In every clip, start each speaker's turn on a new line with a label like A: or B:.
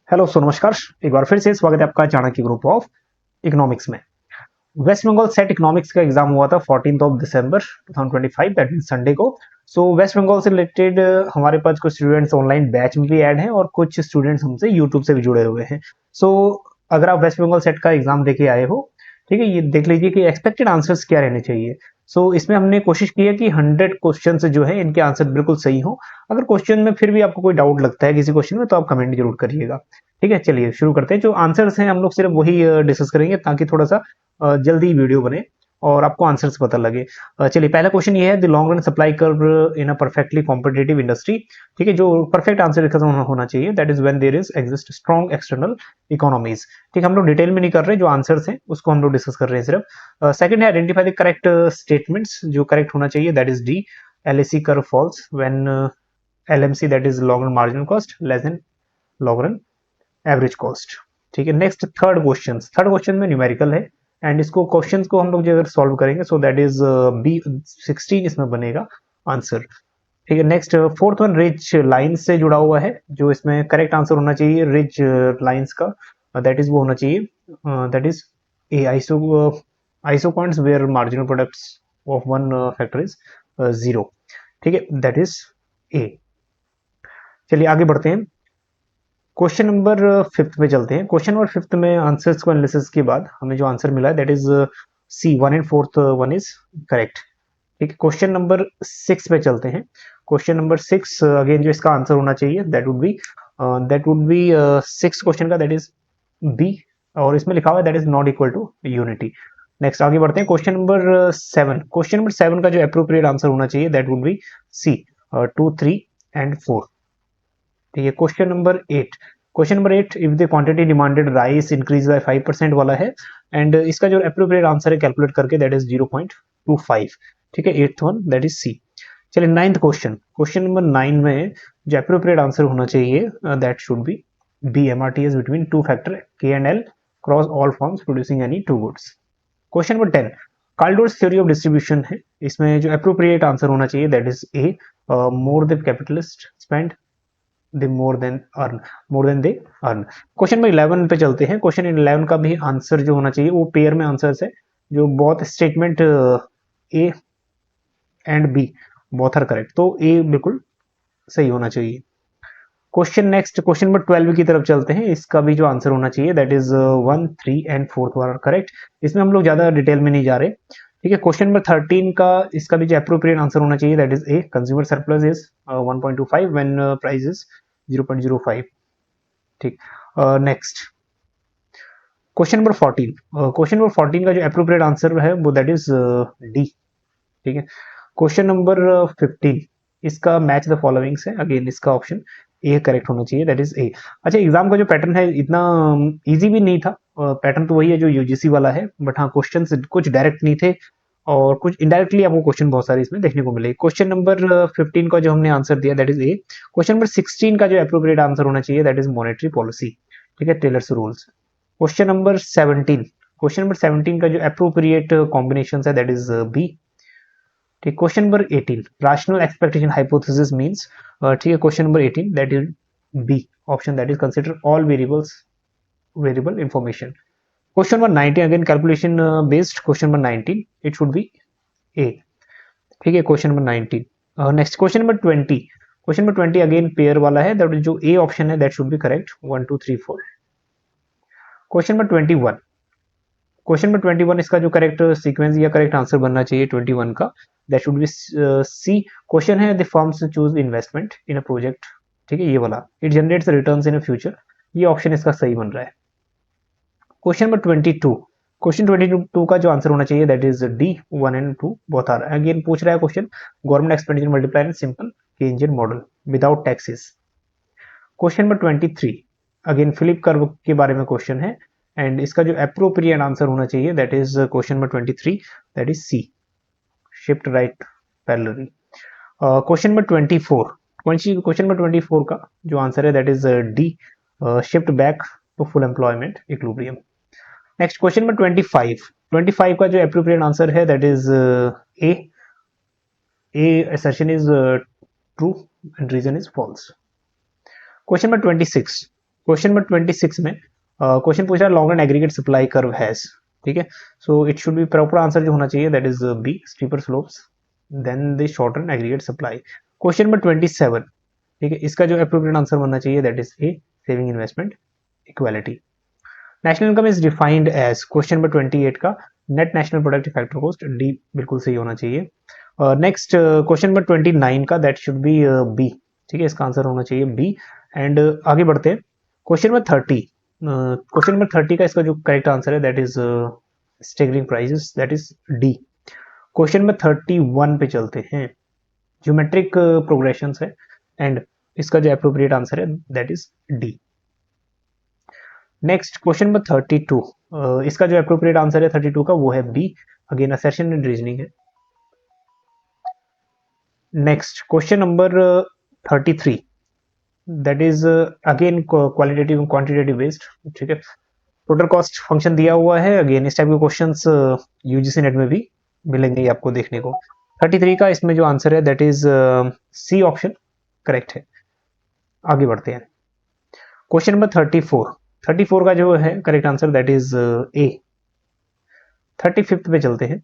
A: Hello नमस्कार। एक बार फिर से स्वागत है आपका चाणक्य ग्रुप ऑफ इकोनॉमिक्स में। वेस्ट बंगाल सेट इकोनॉमिक्स का एग्जाम हुआ था 14 of December 2025, that mean Sunday को। सो वेस्ट बंगाल से रिलेटेड हमारे पास कुछ स्टूडेंट्स ऑनलाइन बैच में भी ऐड हैं और कुछ स्टूडेंट्स हमसे यूट्यूब से भी जुड़े हुए हैं। सो अगर आप वेस्ट बंगाल सेट का एग्जाम देके आए हो, ठीक है, ये देख लीजिए कि एक्सपेक्टेड आंसर्स क्या रहने चाहिए। इसमें हमने कोशिश की है कि 100 क्वेश्चन जो है इनके आंसर बिल्कुल सही हो। अगर क्वेश्चन में फिर भी आपको कोई डाउट लगता है किसी क्वेश्चन में तो आप कमेंट जरूर करिएगा। ठीक है, चलिए शुरू करते हैं। जो आंसर्स हैं हम लोग सिर्फ वही डिस्कस करेंगे ताकि थोड़ा सा जल्दी वीडियो बने और आपको आंसर्स पता लगे। चलिए, पहला क्वेश्चन ये है, the long run supply curve in a perfectly competitive industry. ठीक है, जो परफेक्ट आंसर इसका होना चाहिए that is when there is exist strong external economies. ठीक है, हम लोग डिटेल में नहीं कर रहे, जो आंसर्स हैं उसको हम लोग डिस्कस कर रहे हैं सिर्फ। सेकंड है, आइडेंटिफाई द करेक्ट स्टेटमेंट्स। जो करेक्ट होना चाहिए that is D, LAC curve falls when LMC that is long run marginal cost less than long run average cost. ठीक है, नेक्स्ट थर्ड क्वेश्चन में न्यूमेरिकल है एंड इसको questions को हम लोग जो अगर सॉल्व करेंगे सो दैट इज बी 16 इसमें बनेगा आंसर। ठीक है, next fourth one ridge lines से जुड़ा हुआ है। जो इसमें करेक्ट आंसर होना चाहिए रिज लाइंस का दैट इज वो होना चाहिए that is a iso points where marginal products of one factor is 0। ठीक है, दैट इज ए। चलिए आगे बढ़ते हैं, क्वेश्चन नंबर फिफ्थ पे चलते हैं। क्वेश्चन नंबर फिफ्थ में आंसर्स को एनालिसिस के बाद हमें जो आंसर मिला है that is C, one and fourth one is correct. ठीक है, क्वेश्चन नंबर सिक्स पे चलते हैं। क्वेश्चन नंबर सिक्स अगेन जो इसका आंसर होना चाहिए that would be six question का दैट इज बी, और इसमें लिखा हुआ है that is not equal to unity. Next आगे बढ़ते हैं, question number seven. Question number seven का जो अप्रोप्रिएट आंसर होना चाहिए that would be C, 2, 3 and 4। ठीक है, question number eight if the quantity demanded rise increase by 5% वाला है एंड इसका जो अप्रोप्रिएट आंसर है कैलकुलेट करके दैट इज 0.25। ठीक है, eighth one that is C. चलिए नाइन्थ क्वेश्चन नंबर नाइन में जो अप्रोप्रिएट आंसर होना चाहिए that should be B, MRTS between two factor K and L cross all forms producing any two goods. Question number 10, Kaldor's theory of distribution है। इसमें जो appropriate answer होना चाहिए that is A, more the capitalist spend they more than they earn. Question number 11 पे चलते हैं। Question 11 का भी आंसर जो होना चाहिए वो पेयर में आंसर्स है, जो both statement A and B both are correct, तो ए बिल्कुल सही होना चाहिए। क्वेश्चन नंबर 12 की तरफ चलते हैं। इसका भी जो आंसर होना चाहिए that is 1, 3 and 4 are correct. इसमें हम लोग ज्यादा डिटेल में नहीं जा रहे। ठीक है, क्वेश्चन नंबर 13 का इसका भी जो अप्रोप्रिएट आंसर होना चाहिए that is A, consumer surplus is 1.25 when price is 0.05। ठीक, नेक्स्ट क्वेश्चन नंबर 14 का जो अप्रोप्रिएट आंसर है वो दैट इज डी। ठीक है, क्वेश्चन नंबर 15 इसका मैच द फॉलोइंग्स है, अगेन इसका ऑप्शन ए करेक्ट होना चाहिए दैट इज ए। अच्छा, एग्जाम का जो पैटर्न है इतना इजी भी नहीं था, पैटर्न तो वही है जो यूजीसी वाला है, बट हाँ क्वेश्चन कुछ डायरेक्ट नहीं थे और कुछ इनडायरेक्टली आपको क्वेश्चन बहुत सारे इसमें देखने को मिले। क्वेश्चन नंबर 15 का जो हमने आंसर दिया that is A. Question number 16 का जो अप्रोप्रिएट आंसर होना चाहिए दैट इज मॉनेटरी पॉलिसी। ठीक है, टेलर्स रूल्स। क्वेश्चन नंबर 17 का जो अप्रोप्रिएट कॉम्बिनेशन है दैट इज बी। ठीक, question number 18, rational expectation hypothesis means. ठीक है, question number 18 that is B option, that is consider all variable information. Question number 19 again calculation based, question number 19 it should be A. ठीक है, question number 19। Next question number 20 again pair वाला है, that जो A option है that should be correct, 1, 2, 3, 4। Question number 21 इसका जो correct sequence या correct answer बनना चाहिए 21 का that should be C. Question है the firms choose investment in a project. ठीक है, ये वाला it generates returns in a future, ये ऑप्शन इसका सही बन रहा है। क्वेश्चन 22 का जो आंसर होना चाहिए that is D, 1 and 2 both are. Again पूछ रहा है question, government expenditure multiplier in simple Keynesian model without taxes. Question number 23 again Phillip curve के बारे में क्वेश्चन है एंड इसका जो अप्रोप्रिएट आंसर होना चाहिए that is question number 23 that is C, shift right parallelly. Question number 24 का जो आंसर है that is D, shift back to full employment equilibrium. Next question number 25 का जो अप्रोप्रिएट आंसर है that is A assertion is true and reason is false। Question number 26 question number 26 में question पूछ रहा है long and aggregate supply curve has, ठीक है, so it should be proper answer जो होना चाहिए that is B, steeper slopes then the shorten aggregate supply. Question number 27, ठीक है, इसका जो अप्रोप्रिएट आंसर बनना चाहिए that is A, saving investment equality. National income is defined as, question number 28 का net national product factor cost, D बिल्कुल सही होना चाहिए। नेक्स्ट क्वेश्चन नंबर 29 का दैट शुड बी बी, ठीक है, इसका आंसर होना चाहिए बी। एंड आगे बढ़ते हैं क्वेश्चन नंबर 30, क्वेश्चन नंबर 30 का इसका जो करेक्ट आंसर है that is staggering prices, that is D. Question number 31 पे चलते हैं, ज्योमेट्रिक प्रोग्रेशन है एंड इसका जो अप्रोप्रिएट आंसर है that is D. Next question number 32, इसका जो अप्रोप्रिएट आंसर है 32 का वो है B, again assertion and reasoning है। Next question number 33, that is again qualitative quantitative based, ठीक है, टोटल कॉस्ट फंक्शन दिया हुआ है, अगेन इस टाइप के क्वेश्चंस यूजीसी नेट में भी मिलेंगे आपको देखने को। 33 का इसमें जो आंसर है that is C option correct है। आगे बढ़ते हैं क्वेश्चन नंबर 34 का जो है करेक्ट आंसर दैट इज ए। 35 पे चलते हैं,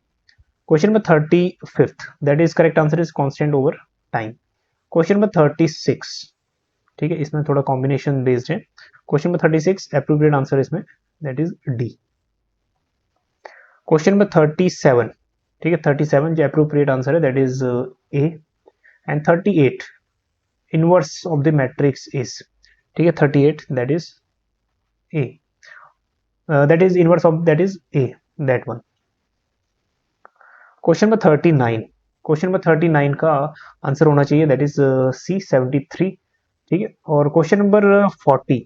A: question number 35 that is correct answer is constant over time. Question number 36, ठीक है, इसमें थोड़ा कॉम्बिनेशन बेस्ड है। क्वेश्चन नंबर 36 एप्रोप्रिएट आंसर इसमें that is D. Question number 37, ठीक है, 37 जो एप्रोप्रिएट आंसर है that is A. And 38 inverse of the matrix is, ठीक है, 38 that is A, that is inverse of that is A, that one. Question number 39, question number 39 का answer होना चाहिए that is सी, 73, ठीक है। और क्वेश्चन नंबर 40,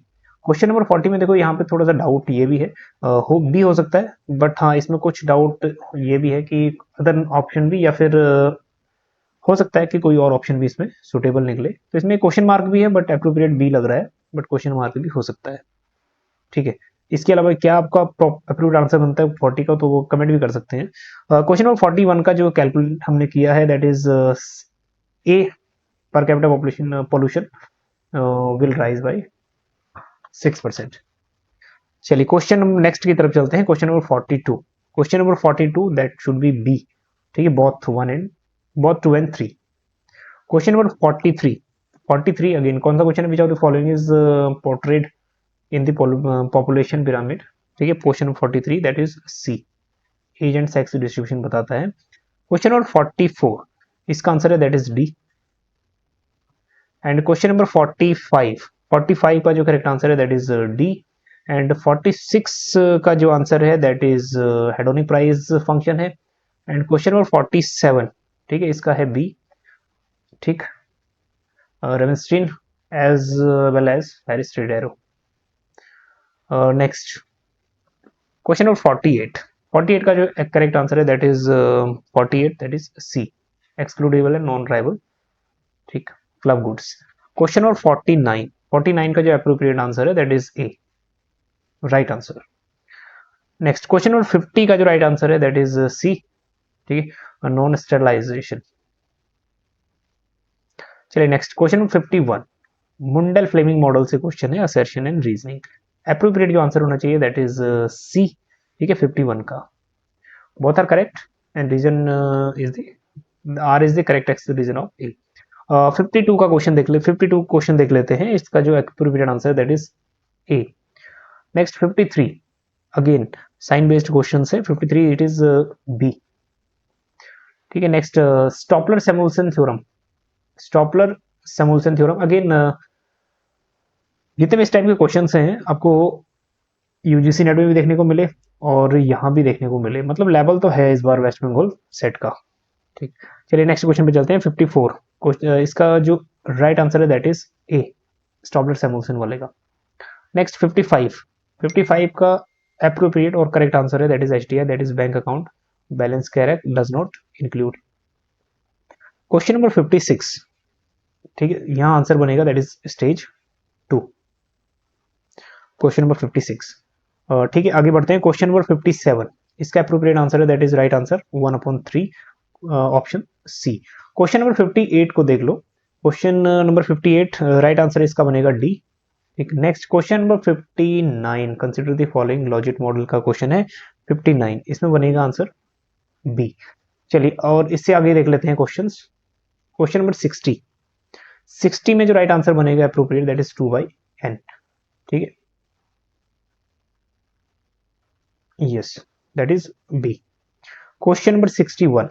A: क्वेश्चन नंबर 40 में देखो यहाँ पे थोड़ा सा डाउट ये भी है, हो सकता है, बट हाँ इसमें कुछ डाउट ये भी है कि अदर ऑप्शन भी या फिर हो सकता है कि कोई और ऑप्शन भी इसमें सुटेबल निकले, तो इसमें क्वेश्चन मार्क भी है बट अप्रोप्रिएट बी लग रहा है, बट क्वेश्चन मार्क भी हो सकता है, ठीक है। इसके अलावा क्या आपका अप्रूव्ड आंसर बनता है 40 का, तो वो कमेंट भी कर सकते हैं। क्वेश्चन नंबर 41 का जो कैलकुलेट हमने किया है that is A, per capita population pollution will rise by 6%। चलिए क्वेश्चन नेक्स्ट की तरफ चलते हैं, question number 42, question number 42 that should be B, ठीक है, both 2 and 3। Question number 43 again कौन सा क्वेश्चन है, which of the following is portrayed in the population pyramid, ठीक है, question number 43 that is C, age and sex distribution बताता है। Question number 44 इसका आंसर है that is D. And question number 45 का जो करेक्ट आंसर है दैट इज डी। एंड 46 का जो आंसर है that is hedonic price function है। एंड क्वेश्चन नंबर 47, ठीक है, इसका है बी, ठीक, रेमस्टीन एज वेल एज हेरिस्ट्रेडेरो। नेक्स्ट क्वेश्चन नंबर 48 का जो करेक्ट आंसर है that is 48 that is C, excludable and non drivable, ठीक, क्लब गुड्स। क्वेश्चन नंबर 49 का जो अप्रोप्रिएट आंसर है that is A, right answer. Next question number 50 का जो राइट आंसर है दैट इज सी, ठीक है, नॉन स्टेरलाइजेशन। चलिए next question number 51, Mundell Fleming model से क्वेश्चन है, असर्शन एंड रीजनिंग। अप्रोप्रिएट जो आंसर होना चाहिए दैट इज सी, ठीक है, 51 का। Both are correct and reason is the R is the correct reason of A. 52 का क्वेश्चन देख ले, 52 क्वेश्चन देख लेते हैं, इसका जो appropriate answer that is A. Next 53 again sine based question है, 53 इट इज बी, ठीक है। नेक्स्ट स्टॉपलर सैमुअल्सन थ्योरम अगेन जितने भी इस टाइप के क्वेश्चंस हैं आपको यूजीसी नेट में भी देखने को मिले और यहाँ भी देखने को मिले, मतलब लेवल तो है इस बार वेस्ट बंगाल सेट का, ठीक। चलिए नेक्स्ट क्वेश्चन पे चलते हैं, 54 इसका जो राइट आंसर है that is A, Stolper Samuelson वाले का। नेक्स्ट 55 का एप्रोप्रिएट और करेक्ट आंसर है that is HDI, that is bank account balance correct does not include. Question number 56, ठीक है, यहाँ आंसर बनेगा that is stage 2, question number 56, ठीक है। आगे बढ़ते हैं क्वेश्चन नंबर 57, इसका एप्रोप्रिएट आंसर है that is right answer 1/3 option C. Question number 58 को देख लो, क्वेश्चन नंबर 58 राइट आंसर इसका बनेगा डी, ठीक, next question number 59, consider the following logic model का क्वेश्चन है 59, इसमें बनेगा आंसर बी। चलिए और इससे आगे देख लेते हैं क्वेश्चंस। क्वेश्चन नंबर 60 में जो राइट आंसर बनेगा अप्रोप्रिएट दैट इज 2/n। ठीक है, yes that is B. Question number 61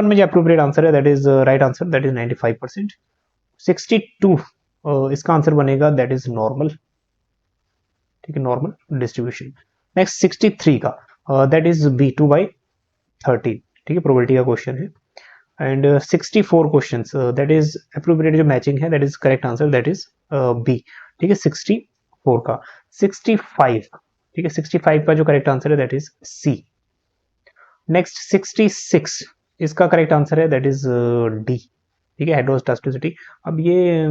A: में जो अप्रोप्रिएट आंसर है that is right answer that is 95%। 62 इसका आंसर बनेगा दैट इज नॉर्मल। ठीक है, नॉर्मल डिस्ट्रीब्यूशन। नेक्स्ट 63 का दैट इज बी 2/13। ठीक है, प्रोबेबिलिटी का क्वेश्चन है। And 64 question that is appropriate जो मैचिंग है that is correct answer that is B. ठीक है, 64 का 65। ठीक है, 65 का जो करेक्ट आंसर है दैट इज सी। नेक्स्ट 66 इसका करेक्ट आंसर है दैट इज डी। ठीक है, हेड्रोस्टास्टिसिटी। अब ये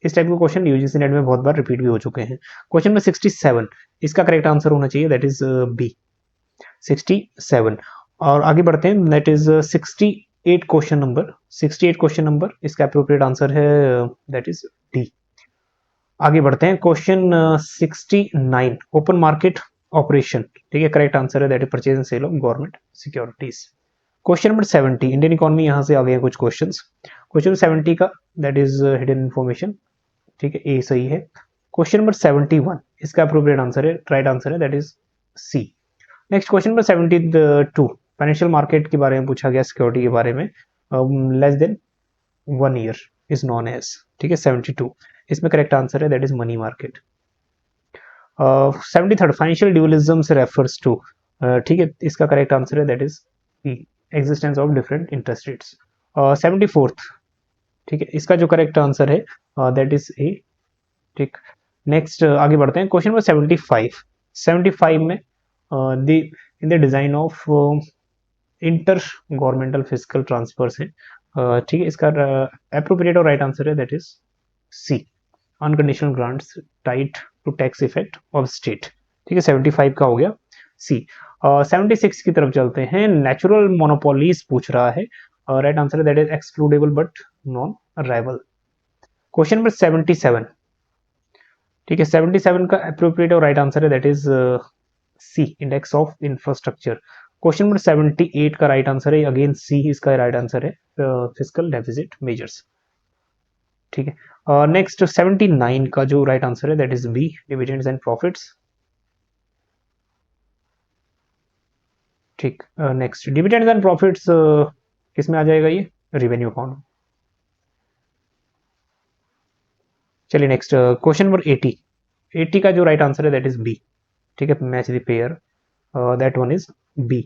A: इस टाइप के क्वेश्चन यूजीसी नेट में बहुत बार रिपीट भी हो चुके हैं। क्वेश्चन नंबर 67 इसका करेक्ट आंसर होना चाहिए दैट इज बी 67। और आगे बढ़ते हैं that is 68 question number. 68 question number इसका अप्रोप्रिएट आंसर है दैट इज डी। आगे बढ़ते हैं क्वेश्चन 69 ओपन मार्केट ऑपरेशन। ठीक है, करेक्ट आंसर है that is purchase and sale of government securities. Question number 70 Indian economy, यहां से आ गए कुछ क्वेश्चंस। क्वेश्चन 70 का दैट इज हिडन इन्फॉर्मेशन। ठीक है, ए सही है। क्वेश्चन नंबर 71 इसका अप्रोप्रिएट आंसर है, राइट आंसर है that is C. Next question number 72 financial market के बारे में पूछा गया, सिक्योरिटी के बारे में। Less than 1 year is known as. ठीक है, 72 इसमें करेक्ट आंसर है that is money market. 73 financial dualism से रेफर्स टू। ठीक है, इसका करेक्ट आंसर है that is existence of different interest rates. 74th, ठीक है, इसका जो करेक्ट आंसर है दैट इज ए। ठीक, नेक्स्ट आगे बढ़ते हैं क्वेश्चन नंबर 75। 75 में in the design of inter governmental fiscal transfers है। ठीक है, इसका अप्रोप्रिएट और राइट आंसर है that is C unconditional grants tied to tax effect of state. ठीक है, 75 का हो गया सी। 76 की तरफ चलते हैं, नेचुरल मोनोपोलीज पूछ रहा है। राइट आंसर है that is excludable but non rival. Question number 77। ठीक है, 77 का अप्रोप्रिएट और राइट आंसर है that is C index of infrastructure. Question number 78 का राइट आंसर है अगेन सी, इसका राइट आंसर है फिजिकल डेफिसिट मेजर्स। ठीक है, नेक्स्ट 79 का जो राइट आंसर है that is B dividends and profits. ठीक, नेक्स्ट डिविडेंड्स एंड प्रॉफिट्स किसमें आ जाएगा, ये रेवेन्यू अकाउंट। चलिए नेक्स्ट क्वेश्चन नंबर 80। 80 का जो राइट आंसर है दैट इज बी। ठीक है, match the pair, that one is B.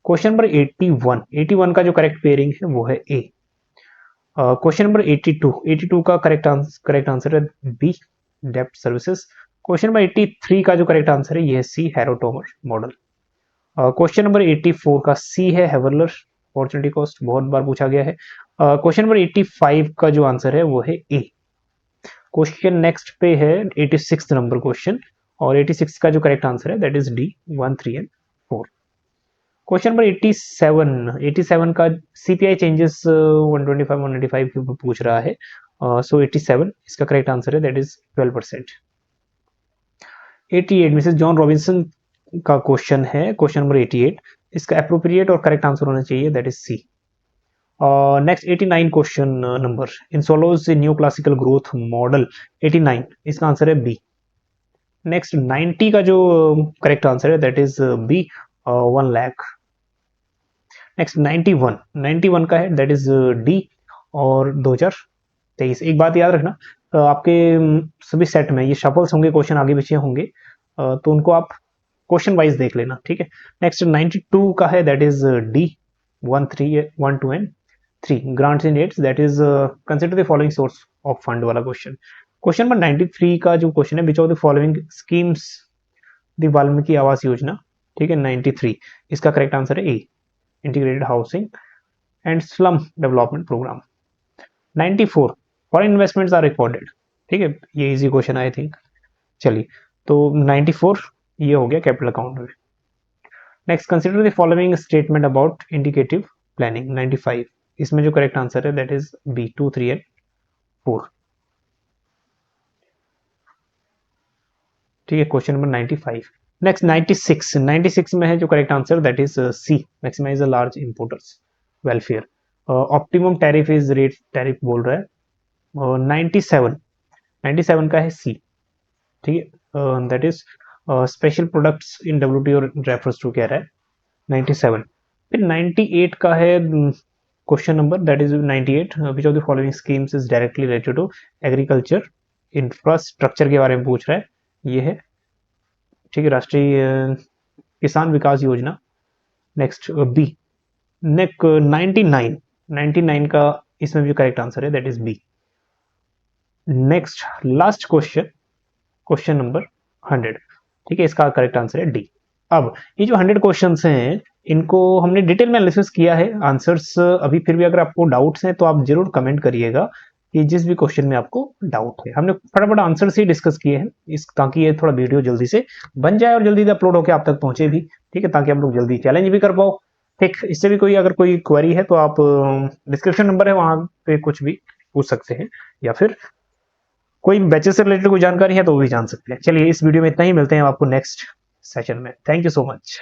A: Question number 81। 81 का जो करेक्ट पेयरिंग है वो है ए। Question number 82। 82 का करेक्ट आंसर है बी डेप्ट सर्विसेज। क्वेश्चन नंबर 83 का जो करेक्ट आंसर है ये है सी हैरोटोमर मॉडल। क्वेश्चन नंबर 84 का सी है हेवरलर अपॉर्चुनिटी कॉस्ट, बहुत बार पूछा गया है। क्वेश्चन नंबर 85 का जो आंसर है वो है ए। क्वेश्चन नेक्स्ट पे है 86 नंबर क्वेश्चन, और 86 का जो करेक्ट आंसर है that is D 1, 3 and 4। Question number 87। 87 का सीपीआई चेंजेस 125 195 के ऊपर पूछ रहा है। सो 87 इसका करेक्ट आंसर है that is 12%। 88 Mrs John Robinson का क्वेश्चन है, क्वेश्चन नंबर 88, इसका अप्रोप्रिएट और करेक्ट आंसर होना चाहिए that is C. Next 89 question number in Solow's new classical growth model. 89 इसका आंसर है बी। नेक्स्ट 90 का जो करेक्ट आंसर है that is B 1 lakh. Next 91। 91 का है दैट इज डी और 2023। एक बात याद रखना, आपके सभी सेट में ये शफल्स होंगे, क्वेश्चन आगे पीछे होंगे, तो उनको आप क्वेश्चन वाइज देख लेना। ठीक है, नेक्स्ट 92 का है that is D 1, 3, 1, 2 and 3 grants in aids that is consider the following source of fund वाला क्वेश्चन। क्वेश्चन नंबर 93 का जो क्वेश्चन है which of the following schemes the Valmiki Awas Yojana. ठीक है, 93 इसका करेक्ट आंसर है A integrated housing and slum development programme. 94 foreign investments are recorded. ठीक है, ये इजी क्वेश्चन आई थिंक। चलिए, तो 94 ये हो गया कैपिटल अकाउंट में। Next consider the following statement about indicative planning. 95 इसमें जो करेक्ट आंसर है दैट इज बी 2, 3 एंड 4। ठीक है, क्वेश्चन नंबर 95। नेक्स्ट 96 में है जो correct answer, that is C, maximize the large importers welfare. Optimum tariff is rate tariff बोल रहा है। 97 का है सी। ठीक है, that is special products in WTO refers to कह रहा है 97। फिर 98 का है question number, that is 98, which of the following schemes is directly related to agriculture infrastructure के बारे में पूछ रहा है, ये है। ठीक है, राष्ट्रीय किसान विकास योजना। Next B. नेक्स्ट 99 का इसमें भी करेक्ट आंसर है, that is B. Next last question number 100। ठीक है, इसका करेक्ट आंसर है डी। अब ये जो 100 क्वेश्चंस हैं, इनको हमने डिटेल में एनालिसिस किया है आंसर्स। अभी फिर भी अगर आपको डाउट्स हैं तो आप जरूर कमेंट करिएगा कि जिस भी क्वेश्चन में आपको डाउट है। हमने फटाफट आंसर्स ही डिस्कस किए हैं इस, ताकि ये थोड़ा वीडियो जल्दी से बन जाए और जल्दी से अपलोड होकर आप तक पहुंचे भी। ठीक है, ताकि आप लोग जल्दी चैलेंज भी कर पाओ। ठीक, इससे भी कोई अगर कोई क्वेरी है तो आप डिस्क्रिप्शन नंबर है, वहां पे कुछ भी पूछ सकते हैं, या फिर कोई बैचेस से रिलेटेड कोई जानकारी है तो वो भी जान सकते हैं। चलिए, इस वीडियो में इतना ही, मिलते हैं आपको नेक्स्ट सेशन में। Thank you so much.